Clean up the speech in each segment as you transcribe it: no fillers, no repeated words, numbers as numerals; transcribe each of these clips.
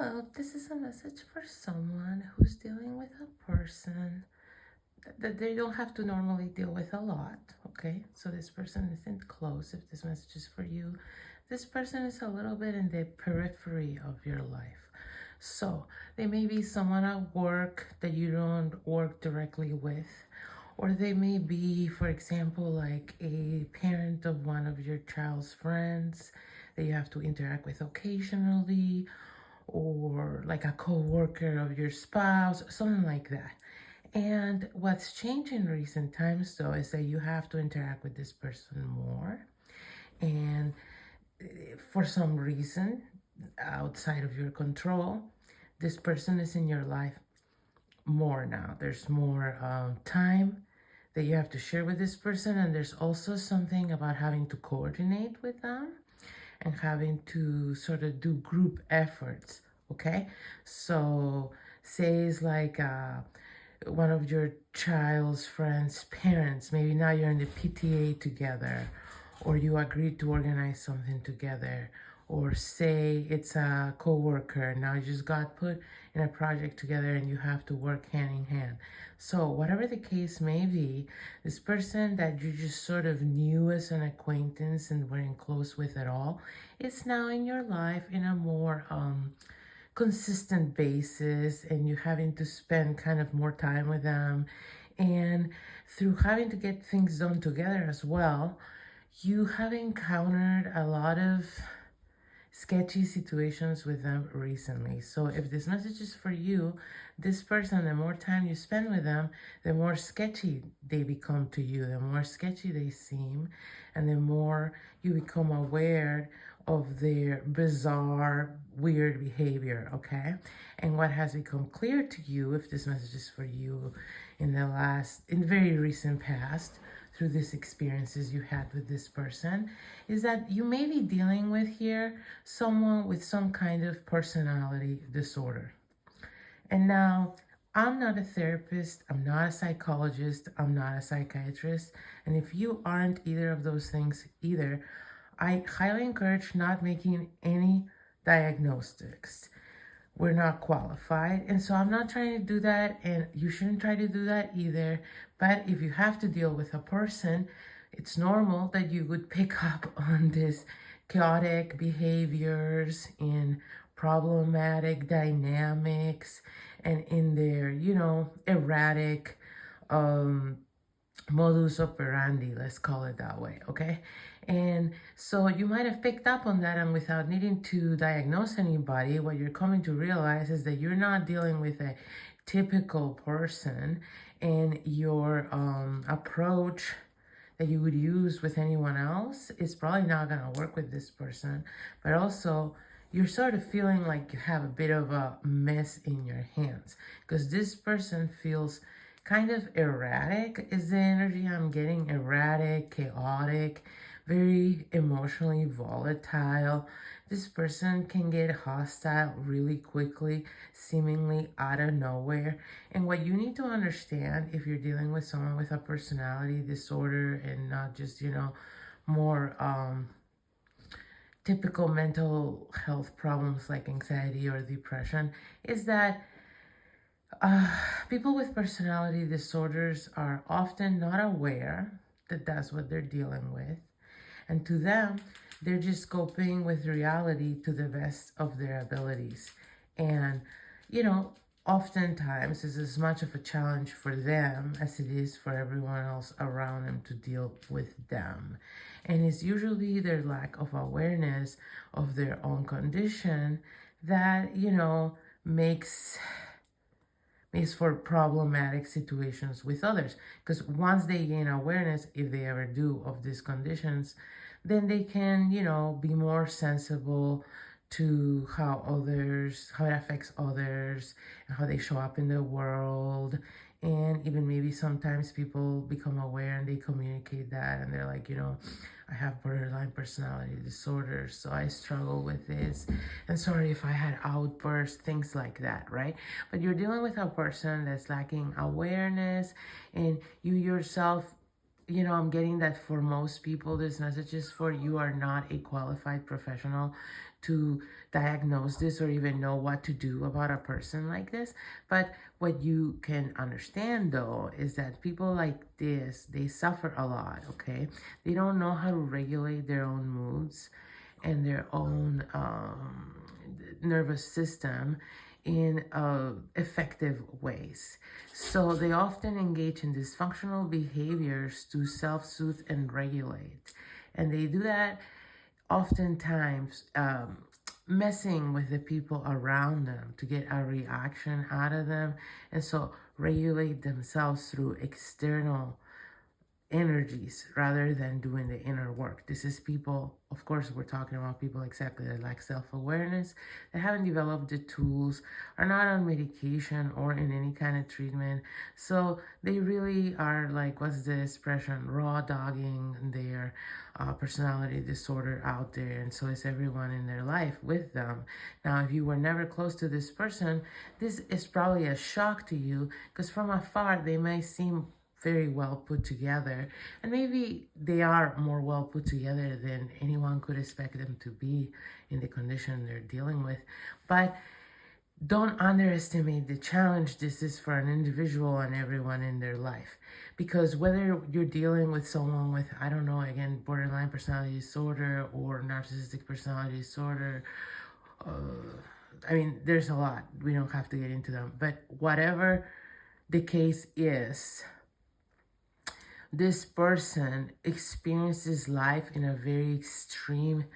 Hello, this is a message for someone who's dealing with a person that they don't have to normally deal with a lot, okay? So this person isn't close if this message is for you. This person is a little bit in the periphery of your life. So they may be someone at work that you don't work directly with, or they may be, for example, like a parent of one of your child's friends that you have to interact with occasionally, or like a co-worker of your spouse, something like that. And what's changed in recent times though is that you have to interact with this person more, and for some reason outside of your control, this person is in your life more now. There's more time that you have to share with this person, and there's also something about having to coordinate with them and having to sort of do group efforts, okay? So say it's like one of your child's friends' parents, maybe now you're in the PTA together, or you agreed to organize something together, or say it's a co-worker, now you just got put in a project together and you have to work hand in hand. So whatever the case may be, this person that you just sort of knew as an acquaintance and weren't close with at all is now in your life in a more consistent basis, and you're having to spend kind of more time with them. And through having to get things done together as well, you have encountered a lot of sketchy situations with them recently. So if this message is for you, this person, the more time you spend with them, the more sketchy they become to you, the more sketchy they seem, and the more you become aware of their bizarre, weird behavior, okay? And what has become clear to you, if this message is for you in the very recent past, through these experiences you had with this person, is that you may be dealing with here someone with some kind of personality disorder. And now, I'm not a therapist, I'm not a psychologist, I'm not a psychiatrist, and if you aren't either of those things either, I highly encourage not making any diagnostics. We're not qualified, and so I'm not trying to do that, and you shouldn't try to do that either. But if you have to deal with a person, it's normal that you would pick up on this chaotic behaviors, in problematic dynamics, and in their, erratic modus operandi, let's call it that way, okay? And so you might have picked up on that, and without needing to diagnose anybody, what you're coming to realize is that you're not dealing with a typical person, and your approach that you would use with anyone else is probably not going to work with this person. But also, you're sort of feeling like you have a bit of a mess in your hands, because this person feels kind of erratic is the energy I'm getting. Erratic, chaotic, very emotionally volatile. This person can get hostile really quickly, seemingly out of nowhere. And what you need to understand, if you're dealing with someone with a personality disorder and not just, more typical mental health problems like anxiety or depression, is that people with personality disorders are often not aware that that's what they're dealing with. And to them, they're just coping with reality to the best of their abilities. And, oftentimes it's as much of a challenge for them as it is for everyone else around them to deal with them. And it's usually their lack of awareness of their own condition that, makes for problematic situations with others. Because once they gain awareness, if they ever do, of these conditions, then they can, be more sensible to how it affects others, and how they show up in the world. And even maybe sometimes people become aware and they communicate that, and they're like, I have borderline personality disorder, so I struggle with this. And sorry if I had outbursts, things like that, right? But you're dealing with a person that's lacking awareness, and you yourself, I'm getting that for most people, this message is for you are not a qualified professional to diagnose this or even know what to do about a person like this. But what you can understand though is that people like this, they suffer a lot, okay? They don't know how to regulate their own moods and their own nervous system in effective ways. So they often engage in dysfunctional behaviors to self-soothe and regulate. And they do that oftentimes messing with the people around them to get a reaction out of them. And so regulate themselves through external energies rather than doing the inner work. This is people, of course, we're talking about people exactly that lack self-awareness, that haven't developed the tools, are not on medication or in any kind of treatment. So they really are like, what's the expression, raw dogging their personality disorder out there. And so is everyone in their life with them. Now, if you were never close to this person, this is probably a shock to you, because from afar, they may seem very well put together, and maybe they are more well put together than anyone could expect them to be in the condition they're dealing with. But don't underestimate the challenge this is for an individual and everyone in their life, because whether you're dealing with someone with, I don't know, again, borderline personality disorder or narcissistic personality disorder, I mean, there's a lot, we don't have to get into them, but whatever the case is, this person experiences life in a very extreme,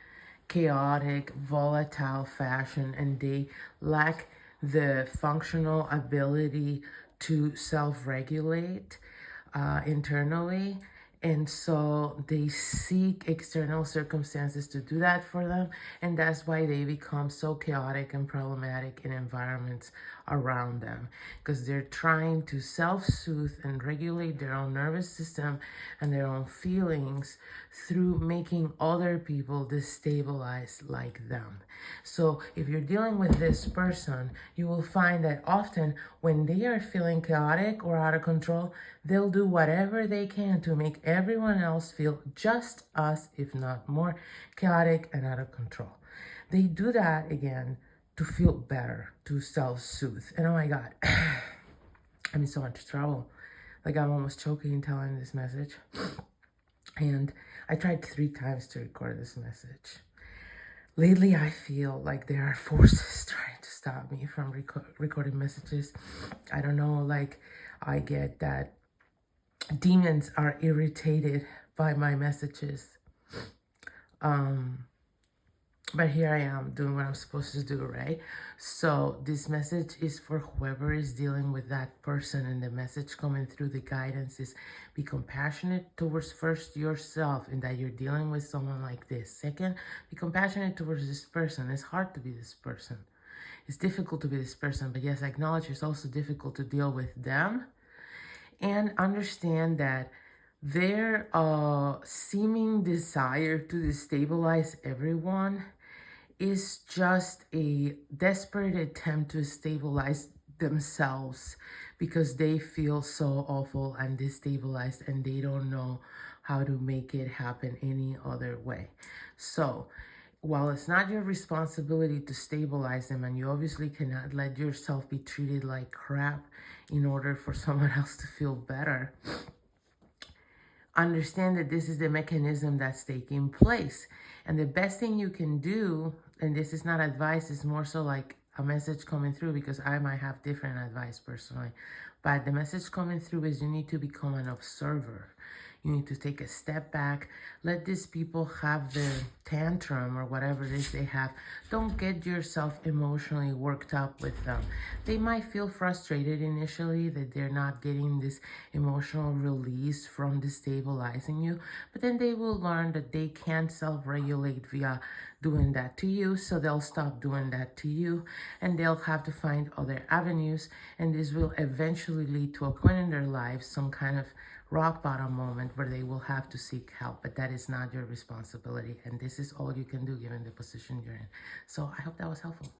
chaotic, volatile fashion, and they lack the functional ability to self-regulate internally. And so they seek external circumstances to do that for them. And that's why they become so chaotic and problematic in environments around them, because they're trying to self-soothe and regulate their own nervous system and their own feelings through making other people destabilized like them. So if you're dealing with this person, you will find that often when they are feeling chaotic or out of control, they'll do whatever they can to make everyone else feel just as, if not more, chaotic and out of control. They do that, again, to feel better, to self-soothe. And oh my God, I'm in so much trouble. Like, I'm almost choking telling this message. And I tried 3 times to record this message. Lately, I feel like there are forces trying to stop me from recording messages. I don't know, like, I get that demons are irritated by my messages. But here I am doing what I'm supposed to do, right? So this message is for whoever is dealing with that person, and the message coming through the guidance is be compassionate towards first yourself in that you're dealing with someone like this. Second, be compassionate towards this person. It's hard to be this person. It's difficult to be this person, but yes, acknowledge it's also difficult to deal with them, and understand that their seeming desire to destabilize everyone is just a desperate attempt to stabilize themselves, because they feel so awful and destabilized and they don't know how to make it happen any other way. So while it's not your responsibility to stabilize them, and you obviously cannot let yourself be treated like crap in order for someone else to feel better, understand that this is the mechanism that's taking place. And the best thing you can do, and this is not advice, it's more so like a message coming through, because I might have different advice personally, but the message coming through is you need to become an observer. You need to take a step back. Let these people have their tantrum or whatever it is they have. Don't get yourself emotionally worked up with them. They might feel frustrated initially that they're not getting this emotional release from destabilizing you, but then they will learn that they can't self-regulate via doing that to you, so they'll stop doing that to you, and they'll have to find other avenues, and this will eventually lead to a point in their lives, some kind of rock bottom moment where they will have to seek help, but that is not your responsibility, and this is all you can do given the position you're in. So I hope that was helpful.